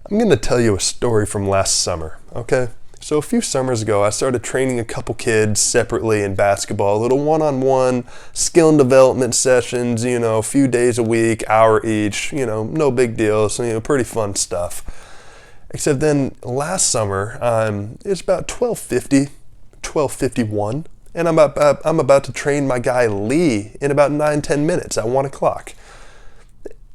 I'm going to tell you a story from last summer, okay? So a few summers ago, I started training a couple kids separately in basketball, little one-on-one skill and development sessions, a few days a week, hour each, no big deal, so, pretty fun stuff. Except then last summer, it's about 12:50, 12:51, and I'm about to train my guy Lee in about 9-10 minutes at 1 o'clock.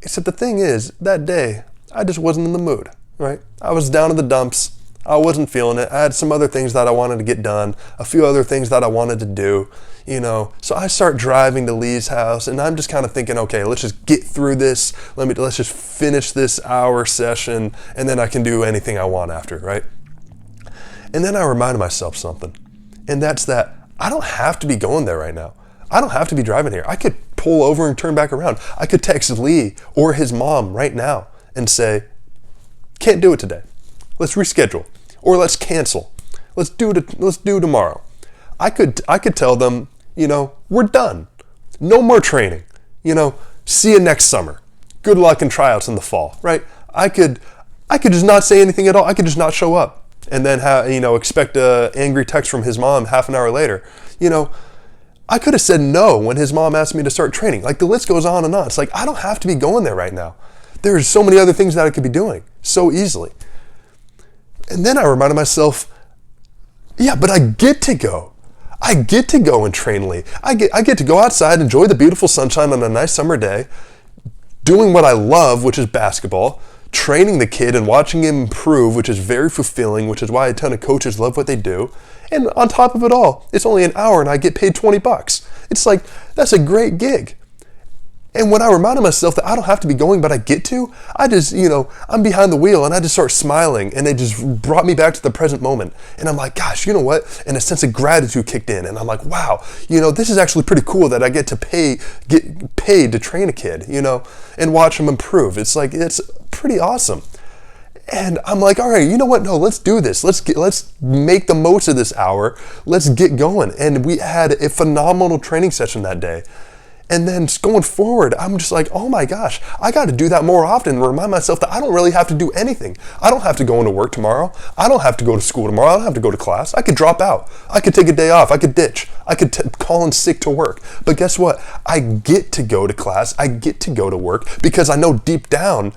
Except the thing is, that day, I just wasn't in the mood, right? I was down in the dumps. I wasn't feeling it. I had some other things that I wanted to get done, a few other things that I wanted to do, So I start driving to Lee's house, and I'm just kind of thinking, okay, let's just get through this. Let's just finish this hour session, and then I can do anything I want after, right? And then I reminded myself something, and that's that I don't have to be going there right now. I don't have to be driving here. I could pull over and turn back around. I could text Lee or his mom right now and say, can't do it today. Let's reschedule, or let's cancel. Let's do tomorrow. I could tell them, we're done. No more training. See you next summer. Good luck in tryouts in the fall, right? I could just not say anything at all. I could just not show up, and then expect an angry text from his mom half an hour later. I could have said no when his mom asked me to start training. Like, the list goes on and on. It's like, I don't have to be going there right now. There's so many other things that I could be doing so easily. And then I reminded myself, yeah, but I get to go. I get to go and train Lee. I get to go outside, enjoy the beautiful sunshine on a nice summer day, doing what I love, which is basketball, training the kid and watching him improve, which is very fulfilling, which is why a ton of coaches love what they do. And on top of it all, it's only an hour and I get paid $20. It's like, that's a great gig. And when I reminded myself that I don't have to be going, but I get to, I just, I'm behind the wheel and I just start smiling, and it just brought me back to the present moment. And I'm like, gosh, you know what? And a sense of gratitude kicked in, and I'm like, wow, this is actually pretty cool that I get paid to train a kid, and watch him improve. It's like, it's pretty awesome. And I'm like, all right, you know what? No, let's do this. Let's make the most of this hour. Let's get going. And we had a phenomenal training session that day. And then going forward, I'm just like, oh my gosh, I got to do that more often and remind myself that I don't really have to do anything. I don't have to go into work tomorrow. I don't have to go to school tomorrow. I don't have to go to class. I could drop out. I could take a day off. I could ditch. I could call in sick to work. But guess what? I get to go to class. I get to go to work because I know deep down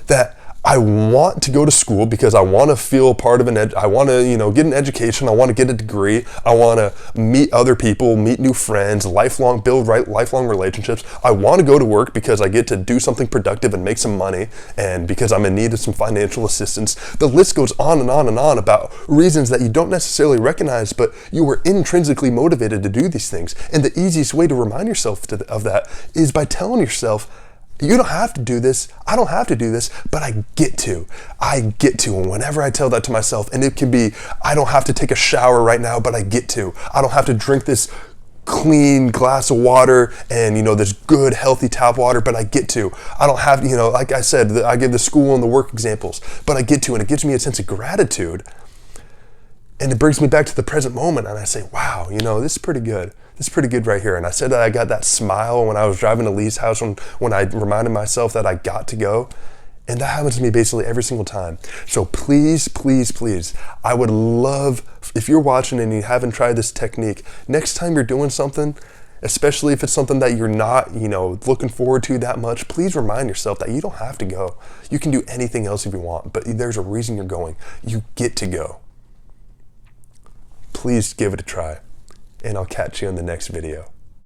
that I want to go to school because I want to feel part of I want to, get an education. I want to get a degree. I want to meet other people, meet new friends, build lifelong relationships. I want to go to work because I get to do something productive and make some money, and because I'm in need of some financial assistance. The list goes on and on and on about reasons that you don't necessarily recognize, but you were intrinsically motivated to do these things. And the easiest way to remind yourself of that is by telling yourself, you don't have to do this. I don't have to do this, but I get to. I get to. And whenever I tell that to myself, and it can be, I don't have to take a shower right now, but I get to. I don't have to drink this clean glass of water and, this good, healthy tap water, but I get to. I don't have, like I said, I give the school and the work examples, but I get to. And it gives me a sense of gratitude. And it brings me back to the present moment. And I say, wow, this is pretty good. This is pretty good right here. And I said that I got that smile when I was driving to Lee's house when I reminded myself that I got to go. And that happens to me basically every single time. So please, please, please, I would love, if you're watching and you haven't tried this technique, next time you're doing something, especially if it's something that you're not, looking forward to that much, please remind yourself that you don't have to go. You can do anything else if you want, but there's a reason you're going. You get to go. Please give it a try, and I'll catch you in the next video.